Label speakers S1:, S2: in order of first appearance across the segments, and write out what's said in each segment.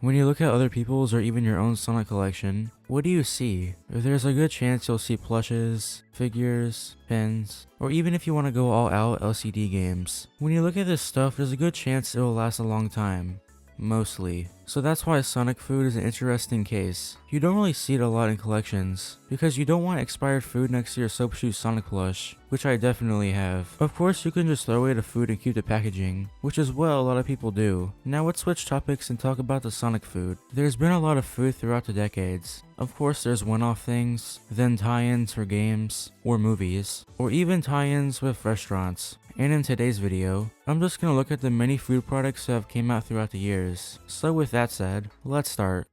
S1: When you look at other people's or even your own Sonic collection, what do you see? There's a good chance you'll see plushes, figures, pins, or even if you want to go all out, LCD games. When you look at this stuff, there's a good chance it will last a long time. Mostly. So that's why Sonic food is an interesting case. You don't really see it a lot in collections, because you don't want expired food next to your Soap Shoe Sonic plush, which I definitely have. Of course, you can just throw away the food and keep the packaging, which is what a lot of people do. Now let's switch topics and talk about the Sonic food. There's been a lot of food throughout the decades. Of course, there's one-off things, then tie-ins for games, or movies, or even tie-ins with restaurants. And in today's video, I'm just gonna look at the many food products that have came out throughout the years. So with that said, let's start.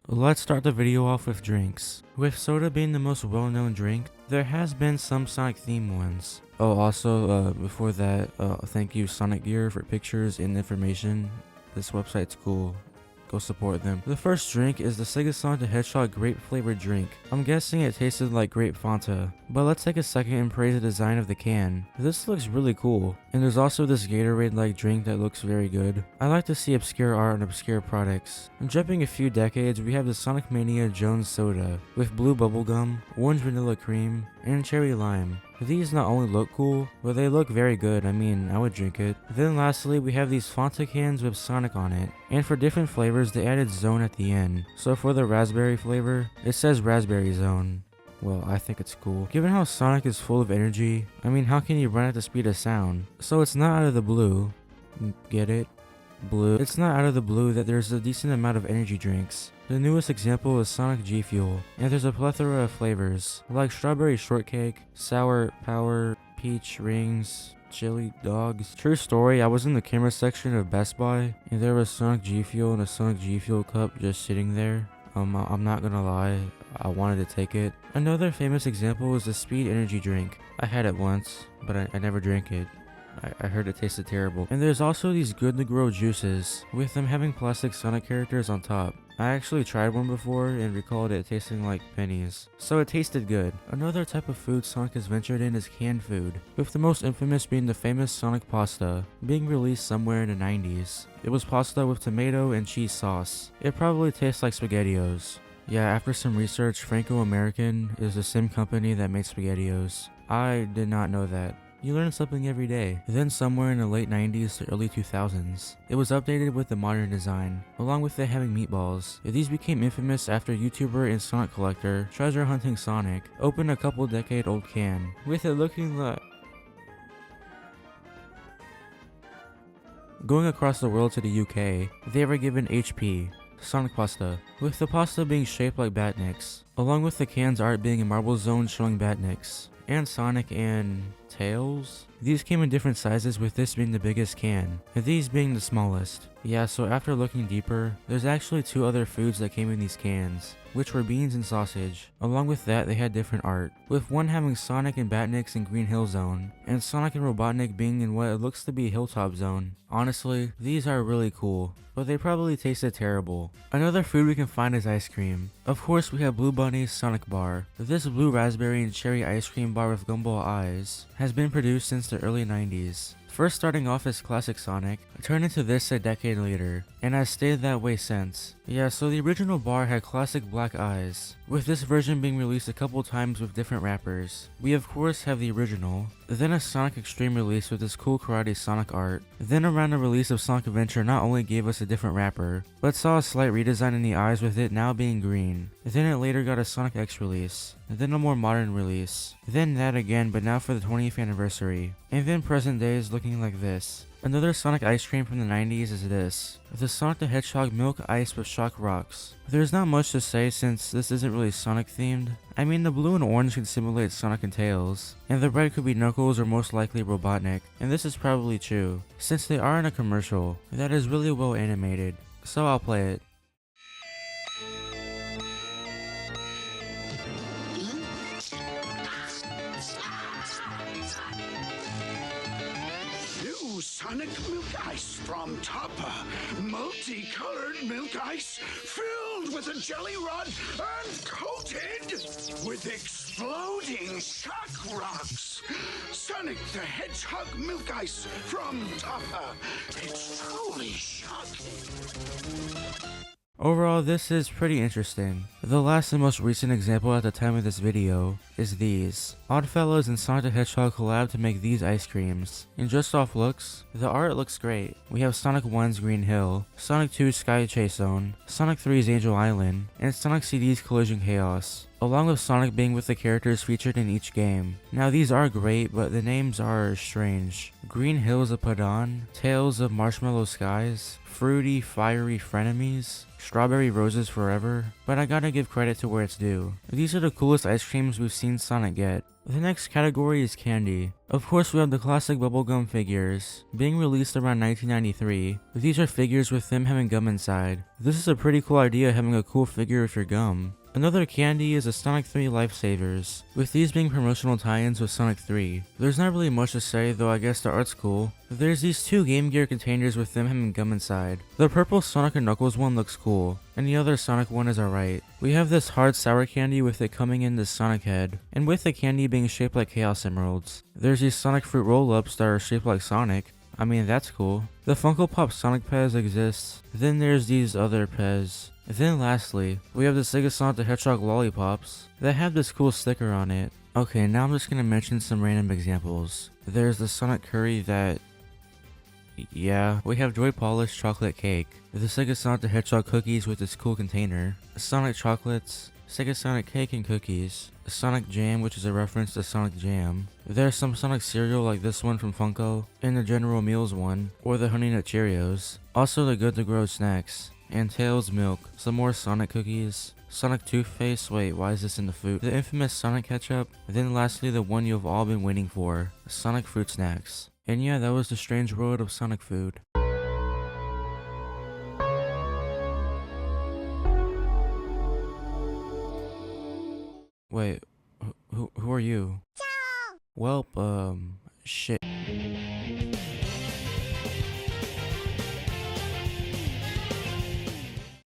S1: Let's start the video off with drinks. With soda being the most well-known drink, there has been some Sonic themed ones. Oh, also, before that, thank you Sonic Gear for pictures and information. This website's cool. Go support them. The first drink is the Sega Sonic the Hedgehog grape flavored drink. I'm guessing it tasted like grape Fanta. But let's take a second and praise the design of the can. This looks really cool. And there's also this Gatorade like drink that looks very good. I like to see obscure art on obscure products. And jumping a few decades, we have the Sonic Mania Jones Soda with blue bubblegum, orange vanilla cream, and cherry lime. These not only look cool, but they look very good. I mean, I would drink it. Then lastly, we have these Fanta cans with Sonic on it. And for different flavors, they added Zone at the end. So for the raspberry flavor, it says Raspberry Zone. Well, I think it's cool. Given how Sonic is full of energy, I mean, how can you run at the speed of sound? So it's not out of the blue. Get it? Blue. It's not out of the blue that there's a decent amount of energy drinks. The newest example is Sonic G Fuel, and there's a plethora of flavors, like strawberry shortcake, sour power, peach rings, chili dogs. True story, I was in the camera section of Best Buy, and there was Sonic G Fuel and a Sonic G Fuel cup just sitting there. I'm not gonna lie, I wanted to take it. Another famous example is the Speed Energy drink. I had it once, but I never drank it. I heard it tasted terrible. And there's also these Good to Grow juices, with them having plastic Sonic characters on top. I actually tried one before and recalled it tasting like pennies. So it tasted good. Another type of food Sonic has ventured in is canned food, with the most infamous being the famous Sonic pasta, being released somewhere in the 90s. It was pasta with tomato and cheese sauce. It probably tastes like SpaghettiOs. Yeah, after some research, Franco-American is the same company that makes SpaghettiOs. I did not know that. You learn something every day. Then somewhere in the late 90s to early 2000s, it was updated with the modern design, along with it having meatballs. These became infamous after YouTuber and Sonic collector, Treasure Hunting Sonic, opened a couple decade old can, with it looking like... Going across the world to the UK, they were given HP, Sonic Pasta, with the pasta being shaped like Batniks, along with the can's art being a marble zone showing Batniks, and Sonic and Tails. These came in different sizes, with this being the biggest can, and these being the smallest. Yeah, so after looking deeper, there's actually two other foods that came in these cans, which were beans and sausage. Along with that, they had different art, with one having Sonic and Batniks in Green Hill Zone, and Sonic and Robotnik being in what it looks to be Hilltop Zone. Honestly, these are really cool, but they probably tasted terrible. Another food we can find is ice cream. Of course, we have Blue Bunny's Sonic Bar. This blue raspberry and cherry ice cream bar with gumball eyes has been produced since the early 90s. First starting off as classic Sonic, turned into this a decade later, and has stayed that way since. Yeah, so the original bar had classic black eyes, with this version being released a couple times with different wrappers. We of course have the original, then a Sonic Extreme release with this cool karate Sonic art, then around the release of Sonic Adventure not only gave us a different wrapper, but saw a slight redesign in the eyes with it now being green. Then it later got a Sonic X release, then a more modern release, then that again but now for the 20th anniversary, and then present day is looking like this. Another Sonic ice cream from the 90s is this, the Sonic the Hedgehog Milk Ice with Shock Rocks. There's not much to say since this isn't really Sonic themed. I mean, the blue and orange can simulate Sonic and Tails, and the red could be Knuckles or most likely Robotnik, and this is probably true, since they are in a commercial that is really well animated, so I'll play it.
S2: Sonic Milk Ice from Toppa. Multicolored milk ice filled with a jelly rod and coated with exploding shock rocks. Sonic the Hedgehog milk ice from Toppa. It's truly shocking.
S1: Overall, this is pretty interesting. The last and most recent example at the time of this video is these. Oddfellows and Sonic the Hedgehog collab to make these ice creams. And just off looks, the art looks great. We have Sonic 1's Green Hill, Sonic 2's Sky Chase Zone, Sonic 3's Angel Island, and Sonic CD's Collision Chaos, along with Sonic being with the characters featured in each game. Now these are great, but the names are strange. Green Hill is a Padan, Tales of Marshmallow Skies, Fruity Fiery Frenemies, Strawberry Roses Forever, but I gotta give credit to where it's due. These are the coolest ice creams we've seen Sonic get. The next category is candy. Of course, we have the classic bubblegum figures, being released around 1993. These are figures with them having gum inside. This is a pretty cool idea, having a cool figure with your gum. Another candy is the Sonic 3 Lifesavers, with these being promotional tie-ins with Sonic 3. There's not really much to say, though I guess the art's cool. There's these two Game Gear containers with them having gum inside. The purple Sonic and Knuckles one looks cool, and the other Sonic one is alright. We have this hard sour candy with it coming in the Sonic head, and with the candy being shaped like Chaos Emeralds. There's these Sonic Fruit roll-ups that are shaped like Sonic. I mean, that's cool. The Funko Pop Sonic Pez exists. Then there's these other Pez. Then lastly, we have the Sega Sonic the Hedgehog lollipops that have this cool sticker on it. Okay, now I'm just gonna mention some random examples. There's the Sonic Curry that... yeah, we have Joy Polish chocolate cake, the Sega Sonic the Hedgehog cookies with this cool container, Sonic chocolates, Sega Sonic cake and cookies, Sonic Jam, which is a reference to Sonic Jam. There's some Sonic cereal like this one from Funko, and the General Mills one, or the Honey Nut Cheerios. Also the Good to Grow snacks, and Tails milk, some more Sonic cookies, Sonic toothpaste, wait, why is this in the food? The infamous Sonic ketchup, and then lastly the one you've all been waiting for, Sonic fruit snacks. And yeah, that was the strange world of Sonic food. Wait, who are you? Welp, shit.